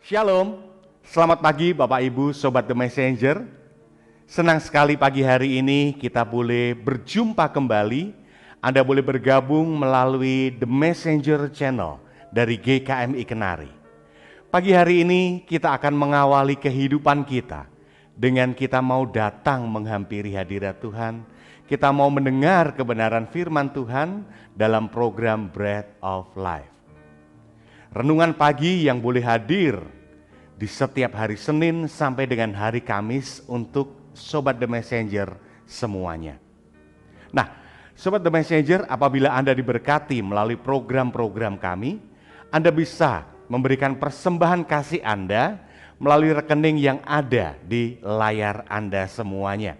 Shalom, selamat pagi Bapak Ibu Sobat The Messenger. Senang sekali pagi hari ini kita boleh berjumpa kembali. Anda boleh bergabung melalui The Messenger Channel dari GKMI Kenari. Pagi hari ini kita akan mengawali kehidupan kita dengan kita mau datang menghampiri hadirat Tuhan. Kita mau mendengar kebenaran firman Tuhan dalam program Bread of Life. Renungan pagi yang boleh hadir di setiap hari Senin sampai dengan hari Kamis untuk Sobat The Messenger semuanya. Nah, Sobat The Messenger, apabila Anda diberkati melalui program-program kami, Anda bisa memberikan persembahan kasih Anda melalui rekening yang ada di layar Anda semuanya.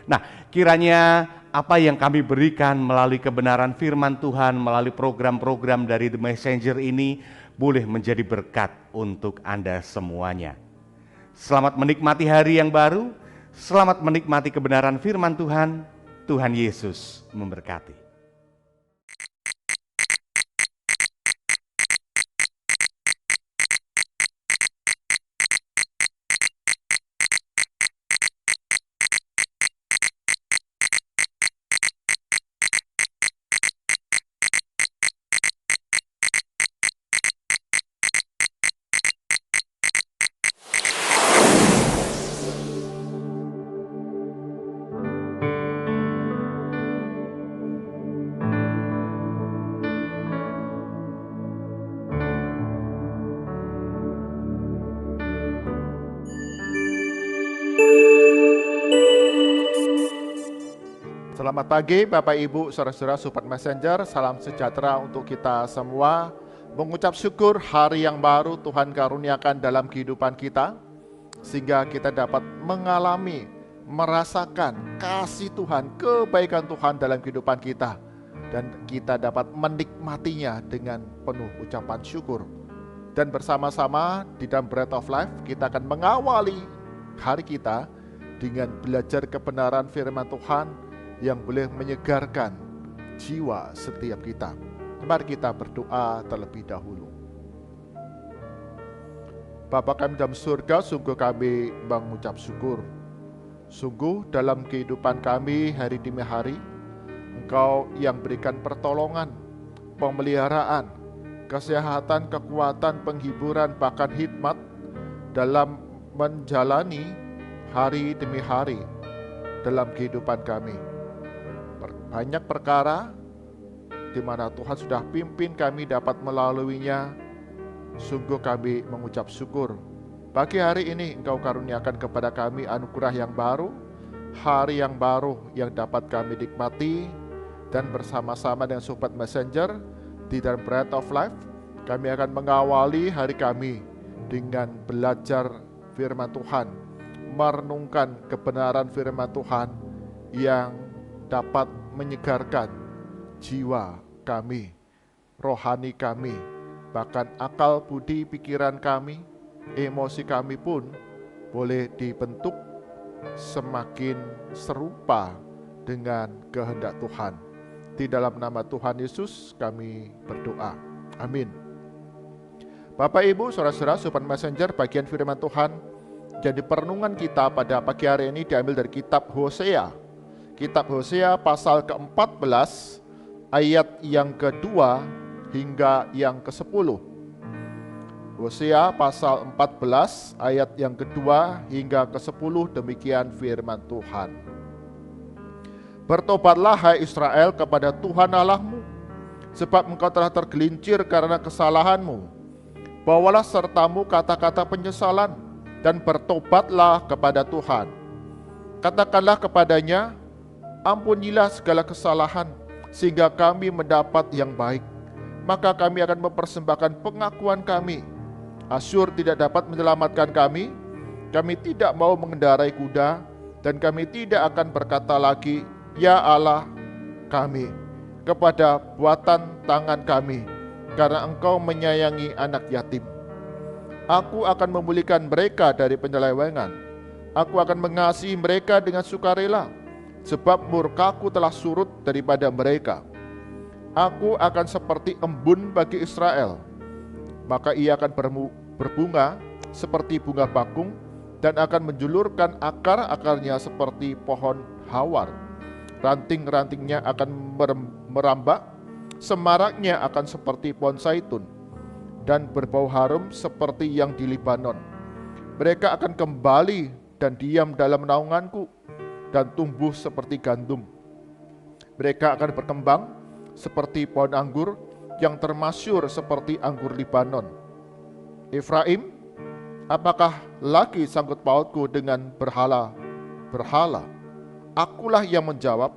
Nah, kiranya apa yang kami berikan melalui kebenaran firman Tuhan, melalui program-program dari The Messenger ini boleh menjadi berkat untuk Anda semuanya. Selamat menikmati hari yang baru, selamat menikmati kebenaran firman Tuhan. Tuhan Yesus memberkati. Selamat pagi Bapak Ibu, Saudara-saudara Sobat Messenger, salam sejahtera untuk kita semua. Mengucap syukur hari yang baru Tuhan karuniakan dalam kehidupan kita, sehingga kita dapat mengalami, merasakan kasih Tuhan, kebaikan Tuhan dalam kehidupan kita. Dan kita dapat menikmatinya dengan penuh ucapan syukur. Dan bersama-sama di dalam Bread of Life, kita akan mengawali hari kita dengan belajar kebenaran firman Tuhan yang boleh menyegarkan jiwa setiap kita. Mari kita berdoa terlebih dahulu. Bapa kami dalam surga, sungguh kami mengucap syukur. Sungguh dalam kehidupan kami hari demi hari, Engkau yang berikan pertolongan, pemeliharaan, kesehatan, kekuatan, penghiburan, bahkan hikmat dalam menjalani hari demi hari dalam kehidupan kami. Banyak perkara di mana Tuhan sudah pimpin kami dapat melaluinya. Sungguh kami mengucap syukur. Pagi hari ini Engkau karuniakan kepada kami anugerah yang baru, hari yang baru yang dapat kami nikmati. Dan bersama-sama dengan Sobat Messenger di dalam Bread of Life, kami akan mengawali hari kami dengan belajar firman Tuhan, merenungkan kebenaran firman Tuhan yang dapat menyegarkan jiwa kami, rohani kami, bahkan akal budi pikiran kami, emosi kami pun boleh dibentuk semakin serupa dengan kehendak Tuhan. Di dalam nama Tuhan Yesus kami berdoa. Amin. Bapak Ibu, Saudara-saudara Sobat Messenger, bagian firman Tuhan jadi perenungan kita pada pagi hari ini diambil dari kitab Hosea. Kitab Hosea pasal ke-14 ayat yang kedua hingga yang ke-10. Hosea pasal 14 ayat yang kedua hingga ke-10, demikian firman Tuhan. Bertobatlah hai Israel kepada Tuhan Allahmu, sebab engkau telah tergelincir karena kesalahanmu. Bawalah sertamu kata-kata penyesalan dan bertobatlah kepada Tuhan. Katakanlah kepadanya, ampunilah segala kesalahan, sehingga kami mendapat yang baik. Maka kami akan mempersembahkan pengakuan kami. Asyur tidak dapat menyelamatkan kami. Kami tidak mau mengendarai kuda, dan kami tidak akan berkata lagi, ya Allah kami, kepada buatan tangan kami, karena Engkau menyayangi anak yatim. Aku akan memulihkan mereka dari penyelewengan. Aku akan mengasihi mereka dengan sukarela, sebab murkaku telah surut daripada mereka. Aku akan seperti embun bagi Israel, maka ia akan berbunga seperti bunga bakung dan akan menjulurkan akar-akarnya seperti pohon hawar. Ranting-rantingnya akan merambak, semaraknya akan seperti pohon zaitun dan berbau harum seperti yang di Libanon. Mereka akan kembali dan diam dalam naunganku dan tumbuh seperti gandum. Mereka akan berkembang seperti pohon anggur yang termasyur seperti anggur Libanon. Efraim, apakah lagi sangkut pautku dengan berhala? Akulah yang menjawab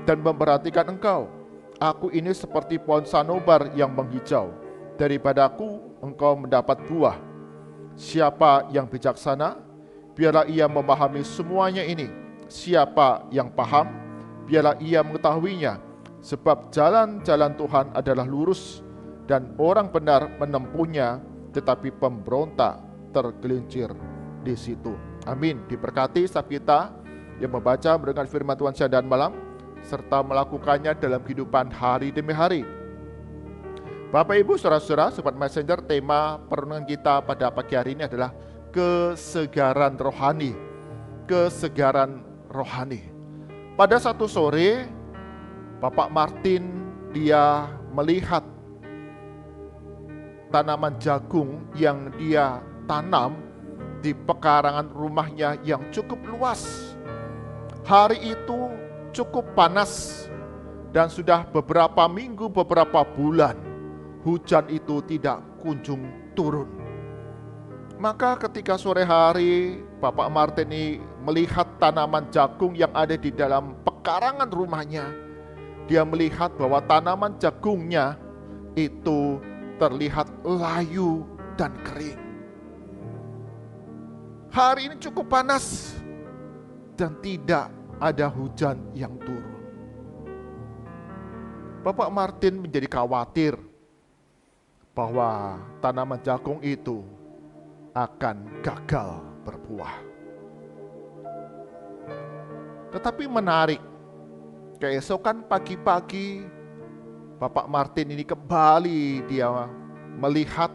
dan memperhatikan engkau. Aku ini seperti pohon sanobar yang menghijau. Daripadaku engkau mendapat buah. Siapa yang bijaksana? Biarlah ia memahami semuanya ini. Siapa yang paham? Biarlah ia mengetahuinya. Sebab jalan-jalan Tuhan adalah lurus dan orang benar menempuhnya, tetapi pemberontak tergelincir di situ. Amin. Diberkati setiap kita yang membaca mendengar firman Tuhan siang dan malam serta melakukannya dalam kehidupan hari demi hari. Bapak Ibu saudara-saudara, Sobat Messenger, tema perenungan kita pada pagi hari ini adalah kesegaran rohani. Kesegaran rohani. Pada satu sore, Bapak Martin dia melihat tanaman jagung yang dia tanam di pekarangan rumahnya yang cukup luas. Hari itu cukup panas dan sudah beberapa minggu, beberapa bulan hujan itu tidak kunjung turun. Maka ketika sore hari Bapak Martin ini melihat tanaman jagung yang ada di dalam pekarangan rumahnya, dia melihat bahwa tanaman jagungnya itu terlihat layu dan kering. Hari ini cukup panas dan tidak ada hujan yang turun. Bapak Martin menjadi khawatir bahwa tanaman jagung itu akan gagal berbuah. Tetapi menarik, keesokan pagi-pagi Bapak Martin ini kembali dia melihat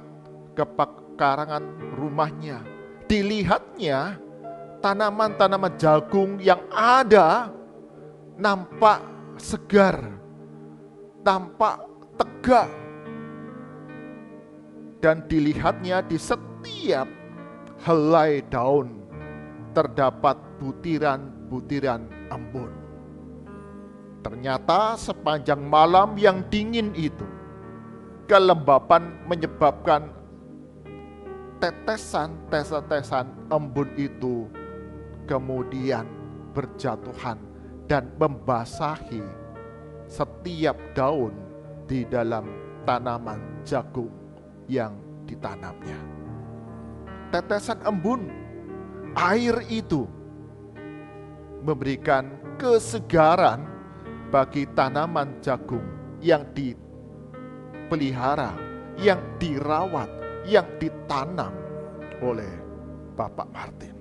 ke pekarangan rumahnya. Dilihatnya tanaman-tanaman jagung yang ada nampak segar, tampak tegak. Dan dilihatnya di setiap helai daun terdapat butiran-butiran embun. Ternyata sepanjang malam yang dingin itu, kelembapan menyebabkan tetesan embun itu kemudian berjatuhan dan membasahi setiap daun di dalam tanaman jagung yang ditanamnya. Tetesan embun, air itu memberikan kesegaran bagi tanaman jagung yang dipelihara, yang dirawat, yang ditanam oleh Bapak Martin.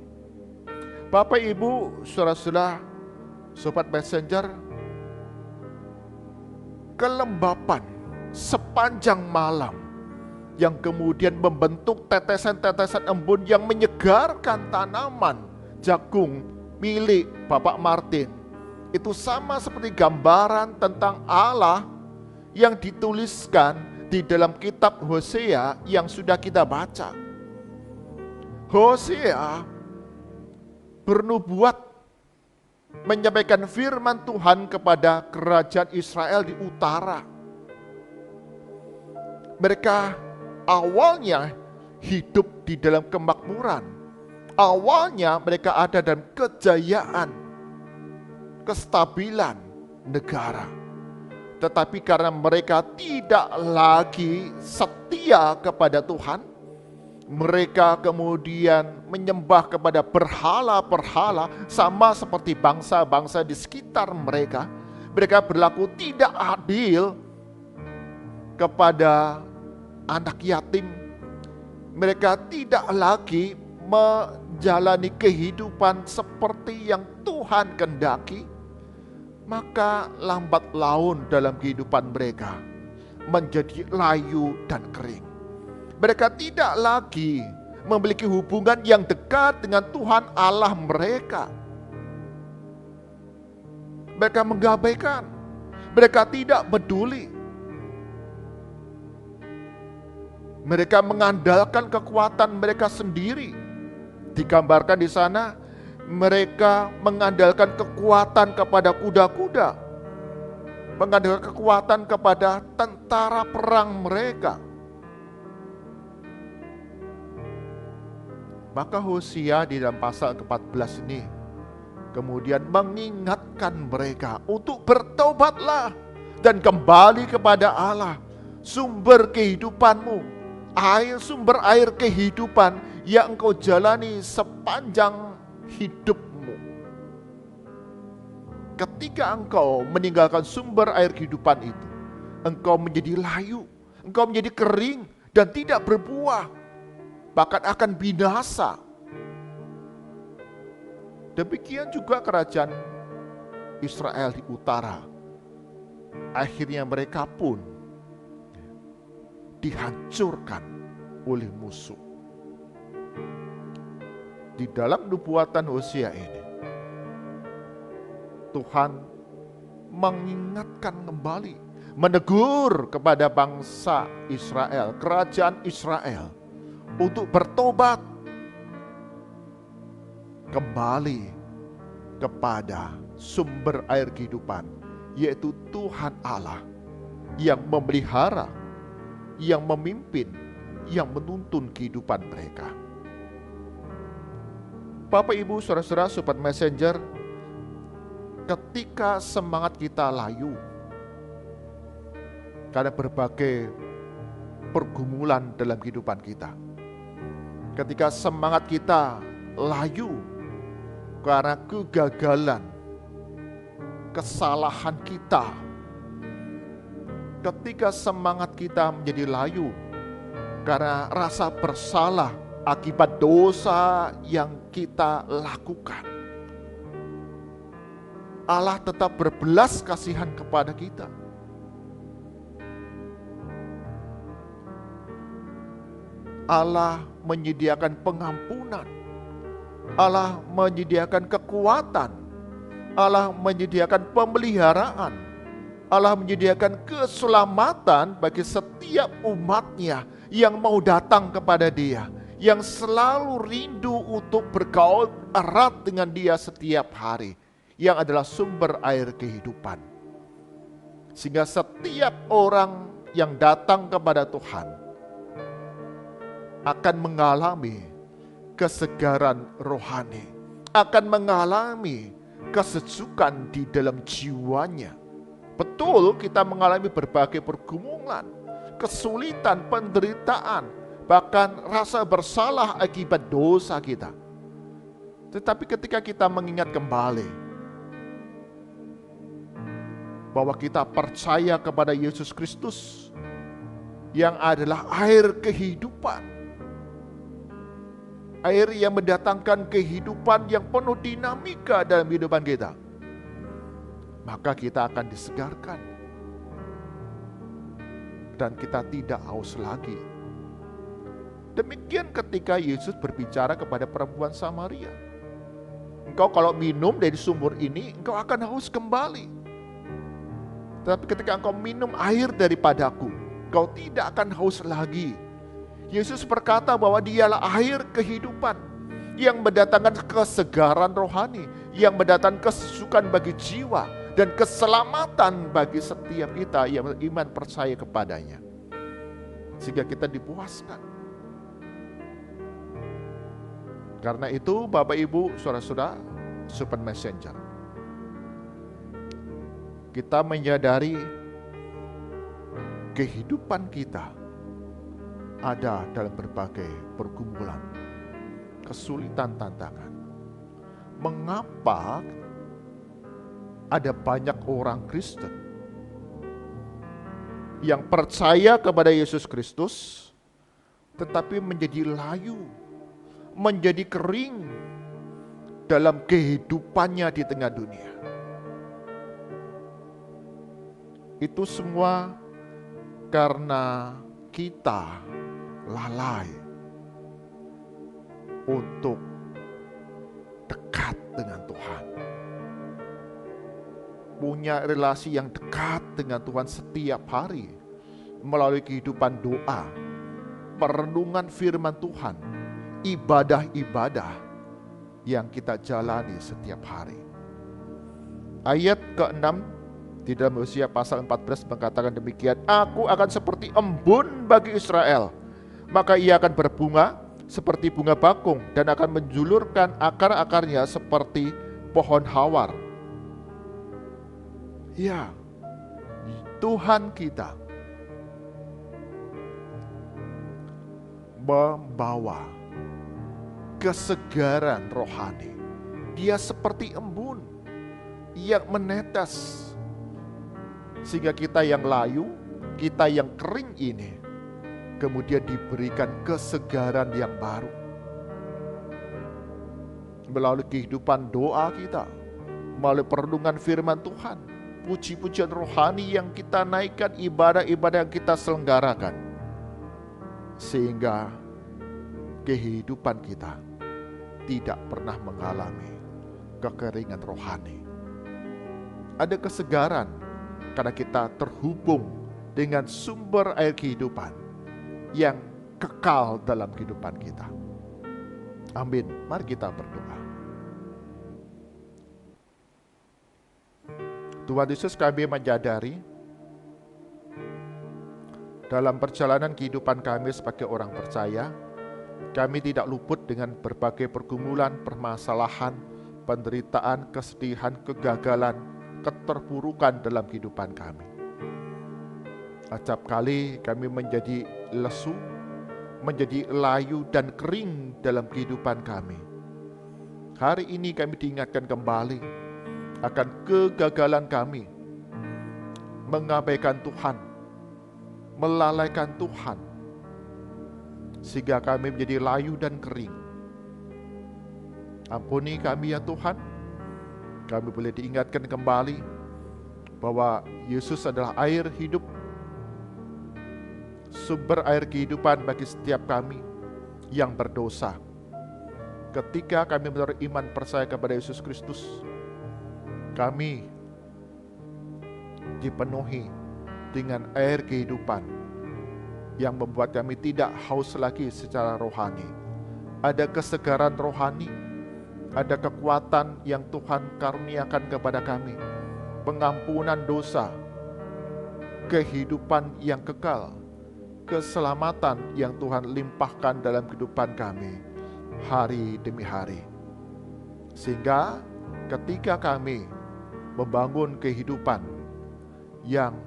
Bapak Ibu, saudara-saudara, Sobat Messenger, kelembapan sepanjang malam yang kemudian membentuk tetesan-tetesan embun yang menyegarkan tanaman jagung milik Bapak Martin. Itu sama seperti gambaran tentang Allah yang dituliskan di dalam kitab Hosea yang sudah kita baca. Hosea bernubuat menyampaikan firman Tuhan kepada kerajaan Israel di utara. Mereka awalnya hidup di dalam kemakmuran. Awalnya mereka ada dalam kejayaan, kestabilan negara. Tetapi karena mereka tidak lagi setia kepada Tuhan, mereka kemudian menyembah kepada berhala-berhala sama seperti bangsa-bangsa di sekitar mereka. Mereka berlaku tidak adil kepada anak yatim. Mereka tidak lagi menjalani kehidupan seperti yang Tuhan kehendaki. Maka lambat laun dalam kehidupan mereka menjadi layu dan kering. Mereka tidak lagi memiliki hubungan yang dekat dengan Tuhan Allah mereka. Mereka mengabaikan, mereka tidak peduli. Mereka mengandalkan kekuatan mereka sendiri. Digambarkan di sana, mereka mengandalkan kekuatan kepada kuda-kuda, mengandalkan kekuatan kepada tentara perang mereka. Maka Hosea di dalam pasal ke-14 ini kemudian mengingatkan mereka untuk bertobatlah dan kembali kepada Allah, sumber kehidupanmu, sumber air kehidupan yang engkau jalani sepanjang hidupmu. Ketika engkau meninggalkan sumber air kehidupan itu, engkau menjadi layu, engkau menjadi kering dan tidak berbuah, bahkan akan binasa. Demikian juga kerajaan Israel di utara. Akhirnya mereka pun dihancurkan oleh musuh. Di dalam nubuatan Hosea ini, Tuhan mengingatkan kembali, menegur kepada bangsa Israel, kerajaan Israel, untuk bertobat kembali kepada sumber air kehidupan, yaitu Tuhan Allah yang memelihara, yang memimpin, yang menuntun kehidupan mereka. Bapak, Ibu, Saudara-saudara, Sobat Messenger, ketika semangat kita layu karena berbagai pergumulan dalam kehidupan kita, ketika semangat kita layu karena kegagalan, kesalahan kita, ketika semangat kita menjadi layu karena rasa bersalah akibat dosa yang kita lakukan, Allah tetap berbelas kasihan kepada kita. Allah menyediakan pengampunan, Allah menyediakan kekuatan, Allah menyediakan pemeliharaan, Allah menyediakan keselamatan bagi setiap umatnya yang mau datang kepada Dia, yang selalu rindu untuk bergaul erat dengan Dia setiap hari, yang adalah sumber air kehidupan. Sehingga setiap orang yang datang kepada Tuhan akan mengalami kesegaran rohani, akan mengalami kesejukan di dalam jiwanya. Betul, kita mengalami berbagai pergumulan, kesulitan, penderitaan, bahkan rasa bersalah akibat dosa kita. Tetapi ketika kita mengingat kembali bahwa kita percaya kepada Yesus Kristus yang adalah air kehidupan, air yang mendatangkan kehidupan yang penuh dinamika dalam kehidupan kita, maka kita akan disegarkan dan kita tidak haus lagi. Demikian ketika Yesus berbicara kepada perempuan Samaria, engkau kalau minum dari sumber ini, engkau akan haus kembali. Tapi ketika engkau minum air daripadaku, engkau tidak akan haus lagi. Yesus berkata bahwa Dialah air kehidupan yang mendatangkan kesegaran rohani, yang mendatangkan kesejukan bagi jiwa dan keselamatan bagi setiap kita yang beriman percaya kepadanya, sehingga kita dipuaskan. Karena itu Bapak, Ibu, Saudara-saudara, Sobat Messenger, kita menyadari kehidupan kita ada dalam berbagai pergumulan, kesulitan, tantangan. Mengapa ada banyak orang Kristen yang percaya kepada Yesus Kristus tetapi menjadi layu, menjadi kering dalam kehidupannya di tengah dunia? Itu semua karena kita lalai, untuk dekat dengan Tuhan. Punya relasi yang dekat dengan Tuhan setiap hari melalui kehidupan doa, perenungan firman Tuhan, ibadah-ibadah yang kita jalani setiap hari. Ayat ke-6 di dalam Hosea pasal 14 mengatakan demikian, Aku akan seperti embun bagi Israel, maka ia akan berbunga seperti bunga bakung dan akan menjulurkan akar-akarnya seperti pohon hawar. Ya, Tuhan kita membawa kesegaran rohani. Dia seperti embun yang menetes, sehingga kita yang layu, kita yang kering ini kemudian diberikan kesegaran yang baru melalui kehidupan doa kita, melalui perenungan firman Tuhan, puji-pujian rohani yang kita naikkan, ibadah-ibadah yang kita selenggarakan, sehingga kehidupan kita tidak pernah mengalami kekeringan rohani. Ada kesegaran karena kita terhubung dengan sumber air kehidupan yang kekal dalam kehidupan kita. Amin. Mari kita berdoa. Tuhan Yesus, kami menyadari dalam perjalanan kehidupan kami sebagai orang percaya, kami tidak luput dengan berbagai pergumulan, permasalahan, penderitaan, kesedihan, kegagalan, keterpurukan dalam kehidupan kami. Acap kali kami menjadi lesu, menjadi layu dan kering dalam kehidupan kami. Hari ini kami diingatkan kembali akan kegagalan kami, mengabaikan Tuhan, melalaikan Tuhan, sehingga kami menjadi layu dan kering. Ampuni kami ya Tuhan, kami boleh diingatkan kembali bahwa Yesus adalah air hidup, sumber air kehidupan bagi setiap kami yang berdosa. Ketika kami menaruh iman percaya kepada Yesus Kristus, kami dipenuhi dengan air kehidupan yang membuat kami tidak haus lagi secara rohani. Ada kesegaran rohani, ada kekuatan yang Tuhan karuniakan kepada kami, pengampunan dosa, kehidupan yang kekal, keselamatan yang Tuhan limpahkan dalam kehidupan kami hari demi hari. Sehingga ketika kami membangun kehidupan yang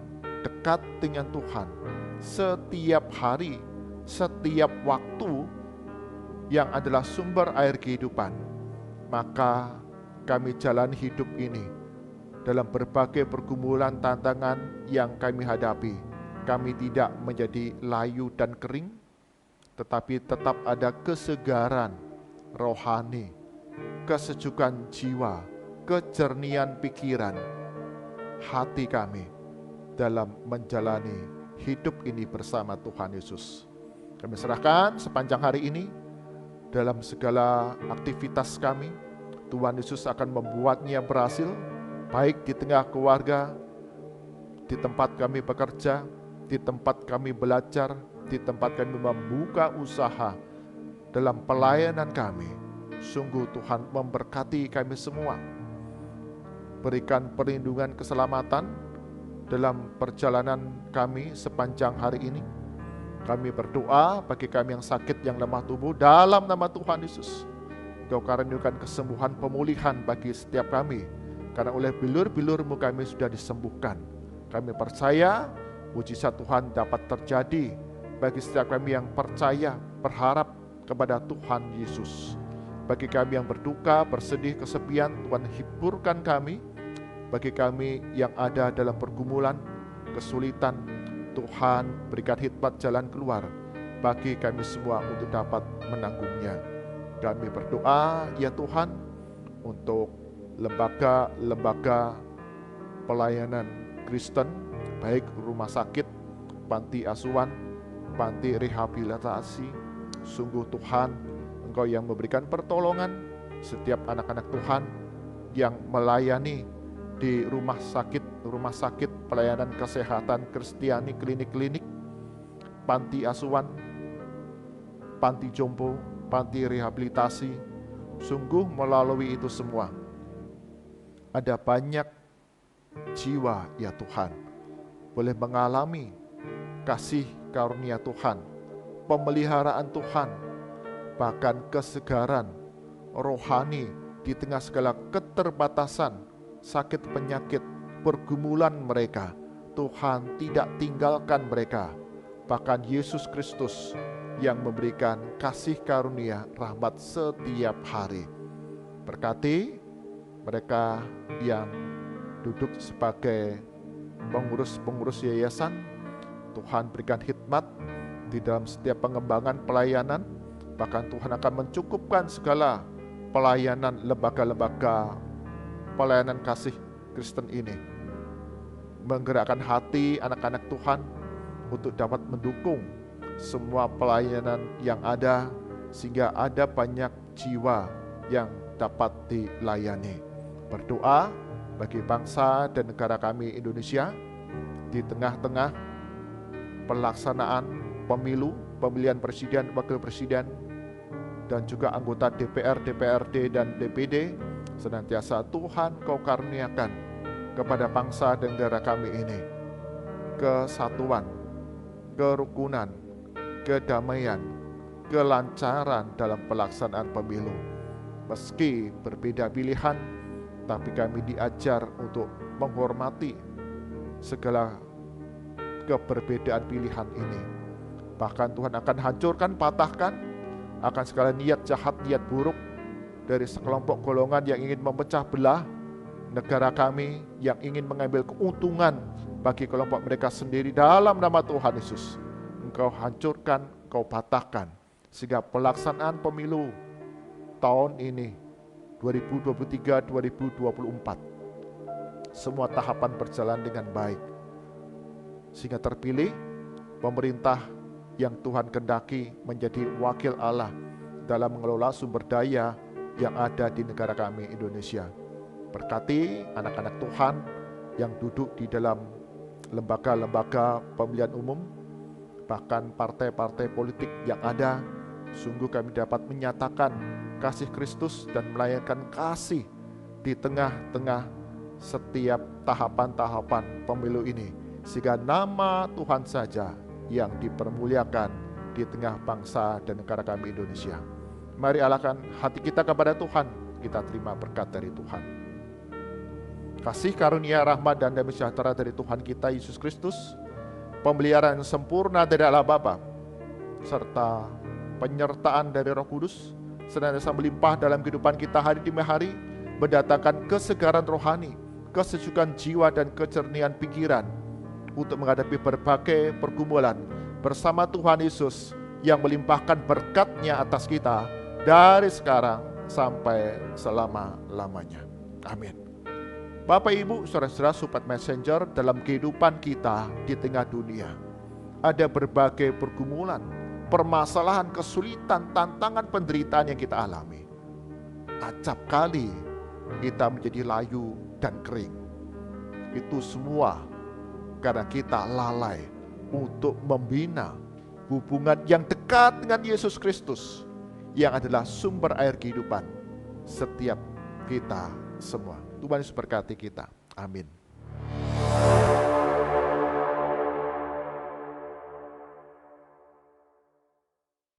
dekat dengan Tuhan setiap hari, setiap waktu yang adalah sumber air kehidupan, maka kami jalani hidup ini dalam berbagai pergumulan tantangan yang kami hadapi. Kami tidak menjadi layu dan kering, tetapi tetap ada kesegaran rohani, kesejukan jiwa, kejernihan pikiran hati kami dalam menjalani hidup ini bersama Tuhan Yesus. Kami serahkan sepanjang hari ini dalam segala aktivitas kami. Tuhan Yesus akan membuatnya berhasil, baik di tengah keluarga, di tempat kami bekerja, di tempat kami belajar, di tempat kami membuka usaha, dalam pelayanan kami. Sungguh Tuhan memberkati kami semua. Berikan perlindungan keselamatan dalam perjalanan kami sepanjang hari ini. Kami berdoa bagi kami yang sakit, yang lemah tubuh, dalam nama Tuhan Yesus. Engkau karuniakan kesembuhan, pemulihan bagi setiap kami, karena oleh bilur-bilur-Mu kami sudah disembuhkan. Kami percaya mujizat Tuhan dapat terjadi bagi setiap kami yang percaya, berharap kepada Tuhan Yesus. Bagi kami yang berduka, bersedih, kesepian, Tuhan hiburkan kami. Bagi kami yang ada dalam pergumulan, kesulitan, Tuhan berikan hikmat jalan keluar bagi kami semua untuk dapat menanggungnya. Kami berdoa ya Tuhan untuk lembaga-lembaga pelayanan Kristen, baik rumah sakit, panti asuhan, panti rehabilitasi. Sungguh Tuhan, Engkau yang memberikan pertolongan setiap anak-anak Tuhan yang melayani di rumah sakit, pelayanan kesehatan Kristiani, klinik-klinik, panti asuhan, panti jompo, panti rehabilitasi. Sungguh melalui itu semua ada banyak jiwa ya Tuhan boleh mengalami kasih karunia Tuhan, pemeliharaan Tuhan, bahkan kesegaran rohani di tengah segala keterbatasan, sakit penyakit, pergumulan mereka. Tuhan tidak tinggalkan mereka. Bahkan Yesus Kristus yang memberikan kasih karunia rahmat setiap hari. Berkati mereka yang duduk sebagai pengurus yayasan, Tuhan berikan hikmat di dalam setiap pengembangan pelayanan. Bahkan Tuhan akan mencukupkan segala pelayanan lembaga-lembaga pelayanan kasih Kristen ini, menggerakkan hati anak-anak Tuhan untuk dapat mendukung semua pelayanan yang ada, sehingga ada banyak jiwa yang dapat dilayani. Berdoa bagi bangsa dan negara kami Indonesia di tengah-tengah pelaksanaan pemilu, pemilihan presiden, wakil presiden, dan juga anggota DPR, DPRD, dan DPD. Senantiasa Tuhan Kau karuniakan kepada bangsa dan negara kami ini kesatuan, kerukunan, kedamaian, kelancaran dalam pelaksanaan pemilu. Meski berbeda pilihan, tapi kami diajar untuk menghormati segala keberbedaan pilihan ini. Bahkan Tuhan akan hancurkan, patahkan akan segala niat jahat, niat buruk dari sekelompok golongan yang ingin memecah belah negara kami, yang ingin mengambil keuntungan bagi kelompok mereka sendiri. Dalam nama Tuhan Yesus, Engkau hancurkan, Engkau patahkan, sehingga pelaksanaan pemilu tahun ini 2023-2024 semua tahapan berjalan dengan baik, sehingga terpilih pemerintah yang Tuhan kehendaki menjadi wakil Allah dalam mengelola sumber daya yang ada di negara kami Indonesia. Berkati anak-anak Tuhan yang duduk di dalam lembaga-lembaga pemilihan umum, bahkan partai-partai politik yang ada. Sungguh kami dapat menyatakan kasih Kristus dan melayangkan kasih di tengah-tengah setiap tahapan-tahapan pemilu ini, sehingga nama Tuhan saja yang dipermuliakan di tengah bangsa dan negara kami Indonesia. Mari alahkan hati kita kepada Tuhan, kita terima berkat dari Tuhan. Kasih karunia, rahmat, dan damai sejahtera dari Tuhan kita Yesus Kristus, pemeliharaan yang sempurna dari Allah Bapa, serta penyertaan dari Roh Kudus senantiasa melimpah dalam kehidupan kita hari demi hari, mendatangkan kesegaran rohani, kesejukan jiwa, dan kecernian pikiran untuk menghadapi berbagai pergumulan bersama Tuhan Yesus yang melimpahkan berkat-Nya atas kita dari sekarang sampai selama-lamanya. Amin. Bapak, Ibu, saudara-saudara, Sobat Messenger, dalam kehidupan kita di tengah dunia ada berbagai pergumulan, permasalahan, kesulitan, tantangan, penderitaan yang kita alami. Acap kali kita menjadi layu dan kering. Itu semua karena kita lalai untuk membina hubungan yang dekat dengan Yesus Kristus, yang adalah sumber air kehidupan setiap kita semua. Tuhan Yesus berkati kita. Amin.